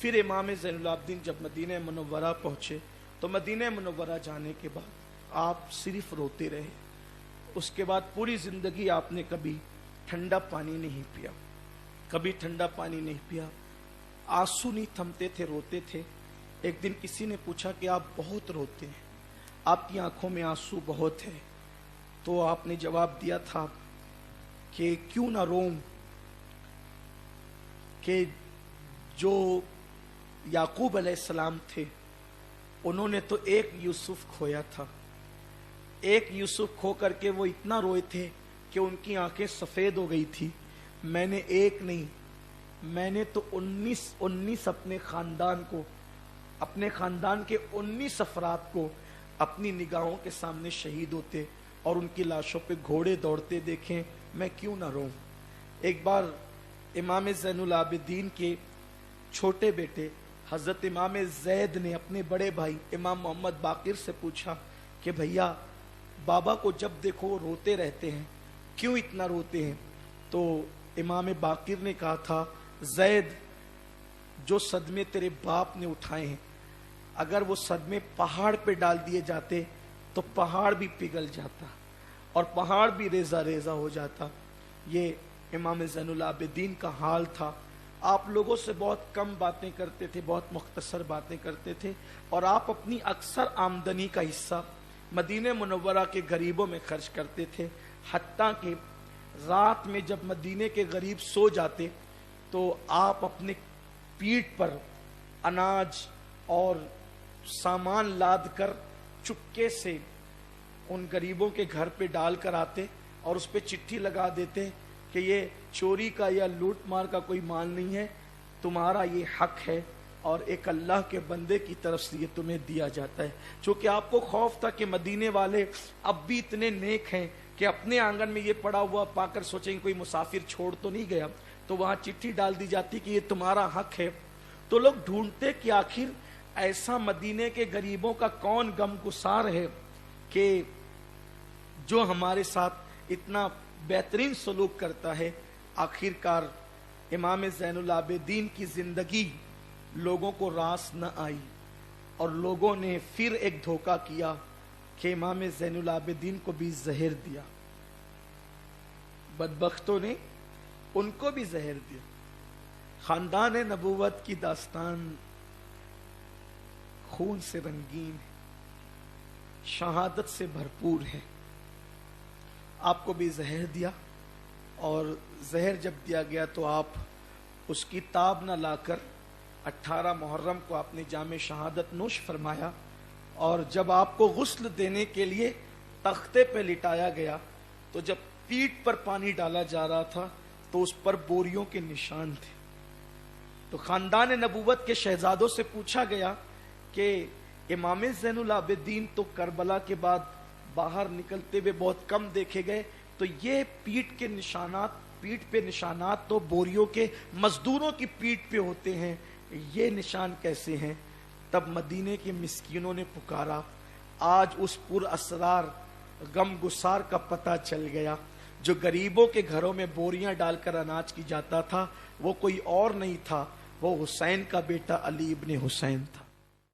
फिर इमाम ज़ैनुल आबिदीन जब मदीना मुनव्वरा पहुँचे तो मदीना मुनव्वरा जाने के बाद आप सिर्फ रोते रहे। उसके बाद पूरी ज़िंदगी आपने कभी ठंडा पानी नहीं पिया, कभी ठंडा पानी नहीं पिया, आंसू नहीं थमते थे, रोते थे। एक दिन किसी ने पूछा कि आप बहुत रोते हैं, आपकी आंखों में आंसू बहुत है। तो आपने जवाब दिया था कि क्यों ना रोऊं, कि जो याकूब अलैहिस्सलाम थे उन्होंने तो एक यूसुफ खोया था, एक यूसुफ खो करके वो इतना रोए थे कि उनकी आंखें सफ़ेद हो गई थी। मैंने एक नहीं, मैंने तो 19 अपने ख़ानदान को, अपने ख़ानदान के 19 अफराद को अपनी निगाहों के सामने शहीद होते और उनकी लाशों पे घोड़े दौड़ते देखें, मैं क्यों ना रोऊं। एक बार इमाम ज़ैनुल आबिदीन के छोटे बेटे हज़रत इमाम ज़ैद ने अपने बड़े भाई इमाम मोहम्मद बाक़िर से पूछा कि भैया बाबा को जब देखो वो रोते रहते हैं, क्यों इतना रोते हैं। तो इमाम बाक़िर ने कहा था, ज़ैद जो सदमे तेरे बाप ने उठाए हैं, अगर वो सदमे पहाड़ पे डाल दिए जाते तो पहाड़ भी पिघल जाता और पहाड़ भी रेजा रेजा हो जाता। ये इमाम ज़ैनुल आबिदीन का हाल था। आप लोगों से बहुत कम बातें करते थे, बहुत मुख्तसर बातें करते थे और आप अपनी अक्सर आमदनी का हिस्सा मदीने मुनव्वरा के गरीबों में खर्च करते थे। हत्ता कि रात में जब मदीने के गरीब सो जाते तो आप अपने पीठ पर अनाज और सामान लाद कर चुपके से उन गरीबों के घर पे डाल कर आते और उस पे चिट्ठी लगा देते कि ये चोरी का या लूट मार का कोई माल नहीं है, तुम्हारा ये हक है और एक अल्लाह के बंदे की तरफ से ये तुम्हें दिया जाता है। चूँकि आपको खौफ था कि मदीने वाले अब भी इतने नेक हैं कि अपने आंगन में ये पड़ा हुआ पाकर सोचेंगे कोई मुसाफिर छोड़ तो नहीं गया, तो वहाँ चिट्ठी डाल दी जाती कि ये तुम्हारा हक है। तो लोग ढूंढते कि आखिर ऐसा मदीने के गरीबों का कौन गमगुसार है कि जो हमारे साथ इतना बेहतरीन सलूक करता है। आखिरकार इमाम ज़ैनुल आबिदीन की जिंदगी लोगों को रास न आई और लोगों ने फिर एक धोखा किया कि इमाम ज़ैनुल आबिदीन को भी जहर दिया। बदबख्तों ने उनको भी जहर दिया। खानदान नबूवत की दास्तान खून से रंगीन है, शहादत से भरपूर है। आपको भी जहर दिया और जहर जब दिया गया तो आप उसकी ताब न लाकर 18 मुहर्रम को आपने जामे शहादत नोश फरमाया और जब आपको गुस्ल देने के लिए तख्ते पे लिटाया गया तो जब पीठ पर पानी डाला जा रहा था तो उस पर बोरियों के निशान थे। तो खानदान नबूवत के शहजादों से पूछा गया कि इमाम ज़ैनुल आबिदीन तो करबला के बाद बाहर निकलते हुए बहुत कम देखे गए, तो ये पीठ पे निशानात तो बोरियों के मजदूरों की पीठ पे होते हैं, ये निशान कैसे हैं। तब मदीने के मिस्कीनों ने पुकारा। आज उस पुर असरार गम गुसार का पता चल गया। जो गरीबों के घरों में बोरियां डालकर अनाज की जाता था वो कोई और नहीं था, वो हुसैन का बेटा अली इब्ने हुसैन था।